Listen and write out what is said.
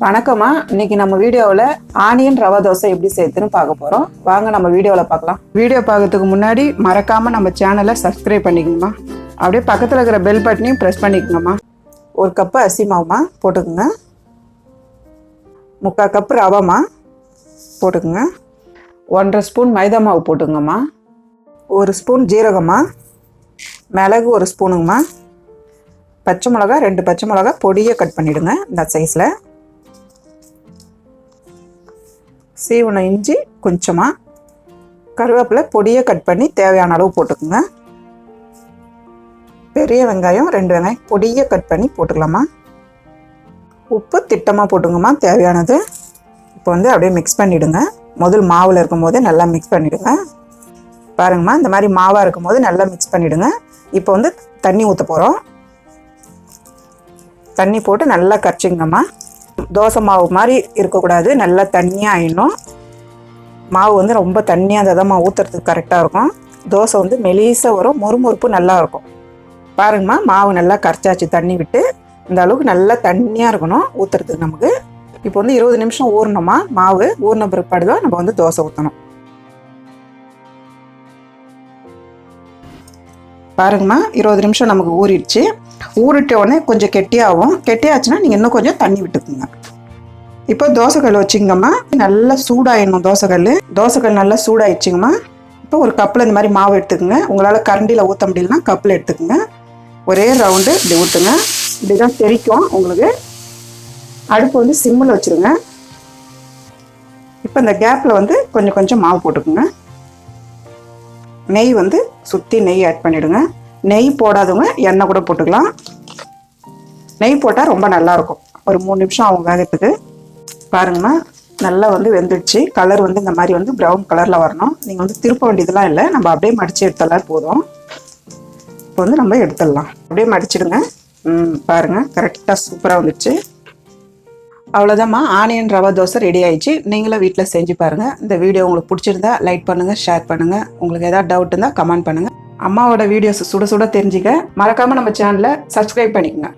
வணக்கம்மா. இன்னைக்கு நம்ம வீடியோவில் ஆனியன் ரவா தோசை எப்படி செய்யுதுன்னு பார்க்க போகிறோம். வாங்க நம்ம வீடியோவில் பார்க்கலாம். வீடியோ பார்க்கறதுக்கு முன்னாடி மறக்காமல் நம்ம சேனலை சப்ஸ்கிரைப் பண்ணிக்கோங்கம்மா. அப்படியே பக்கத்தில் இருக்கிற பெல் பட்டனையும் ப்ரெஸ் பண்ணிக்கோங்கம்மா. 1 கப்பு அரிசி மாவுமா போட்டுக்குங்க. 3/4 கப்பு ரவாமா போட்டுக்குங்க. 1.5 ஸ்பூன் மைதா மாவு போட்டுங்கம்மா. 1 ஸ்பூன் ஜீரகம்மா. மிளகு 1 ஸ்பூனுங்கம்மா. பச்சை மிளகா 2 பச்சை மிளகா பொடியை கட் பண்ணிவிடுங்க. இந்த சைஸில் சீவன இஞ்சி கொஞ்சமாக, கருவேப்பிலை பொடியை கட் பண்ணி தேவையான அளவு போட்டுக்குங்க. பெரிய வெங்காயம் 2 வெங்காயம் பொடியை கட் பண்ணி போட்டுக்கலாமா. உப்பு திட்டமாக போட்டுங்கம்மா தேவையானது. இப்போ அப்படியே மிக்ஸ் பண்ணிவிடுங்க. முதல் மாவில் இருக்கும் போதே நல்லா மிக்ஸ் பண்ணிவிடுங்க. பாருங்கம்மா, இந்த மாதிரி மாவாக இருக்கும் போது நல்லா மிக்ஸ் பண்ணிவிடுங்க. இப்போ தண்ணி ஊற்ற போகிறோம். தண்ணி போட்டு நல்லா கரைச்சிங்கம்மா. தோசை மாவு மாதிரி இருக்கக்கூடாது, நல்லா தண்ணியாக ஆயிடணும். மாவு ரொம்ப தண்ணியாக இருந்தால் தான் ஊற்றுறதுக்கு கரெக்டாக இருக்கும். தோசை மெலிசாக வரும், மொறுமொறுப்பு நல்லா இருக்கும். பாருங்கம்மா, மாவு நல்லா கரைச்சாச்சு. தண்ணி விட்டு இந்த அளவுக்கு நல்லா தண்ணியாக இருக்கணும் ஊற்றுறதுக்கு நமக்கு. இப்போ 20 நிமிஷம் ஊறணுமா. மாவு ஊறின பிற்பாடு தான் நம்ம தோசை ஊற்றணும். பாருங்கம்மா, 20 நிமிஷம் நமக்கு ஊறிடுச்சு. ஊறிட்ட உடனே கொஞ்சம் கெட்டியாகும். கெட்டியாச்சுன்னா நீங்கள் இன்னும் கொஞ்சம் தண்ணி விட்டுக்குங்க. இப்போ தோசைக்கல் வச்சுங்கம்மா. நல்லா சூடாயிடணும் தோசைக்கல். தோசைக்கல் நல்லா சூடாயிடுச்சுங்கம்மா. இப்போ ஒரு கப்பில் இந்த மாதிரி மாவு எடுத்துக்கோங்க. உங்களால் கரண்டியில் ஊற்ற முடியலன்னா கப்பில் எடுத்துக்கோங்க. ஒரே ரவுண்டு இப்படி ஊற்றுங்க. இப்படி தான் தெரிக்கும் உங்களுக்கு. அடுப்பு சிம்மில் வச்சுருங்க. இப்போ இந்த கேப்பில் கொஞ்சம் கொஞ்சம் மாவு போட்டுக்குங்க. நெய் சுற்றி நெய் ஆட் பண்ணிவிடுங்க. நெய் போடாதவங்க எண்ணெய் கூட போட்டுக்கலாம். நெய் போட்டால் ரொம்ப நல்லாயிருக்கும். ஒரு 3 நிமிஷம் ஆகும் வேகத்துக்கு. பாருங்கம்மா, நல்லா வெந்துடுச்சு. கலர் இந்த மாதிரி ப்ரௌன் கலரில் வரணும். நீங்கள் திருப்ப வேண்டியதெல்லாம் இல்லை, நம்ம அப்படியே மடித்து எடுத்தாலும் போதும். இப்போ நம்ம எடுத்துடலாம். அப்படியே மடிச்சிடுங்க. பாருங்கள், கரெக்டாக சூப்பராக வந்துடுச்சு. அவ்வளோதாம்மா, ஆனியன் ரவா தோசை ரெடி ஆயிடுச்சு. நீங்களும் வீட்டில் செஞ்சு பாருங்கள். இந்த வீடியோ உங்களுக்கு பிடிச்சிருந்தா லைக் பண்ணுங்கள், ஷேர் பண்ணுங்கள். உங்களுக்கு ஏதாவது டவுட் இருந்தால் கமெண்ட் பண்ணுங்கள். அம்மாவோட வீடியோஸ் சுட சுட தெரிஞ்சுக்க மறக்காமல் நம்ம சேனலை சப்ஸ்கிரைப் பண்ணிக்கோங்க.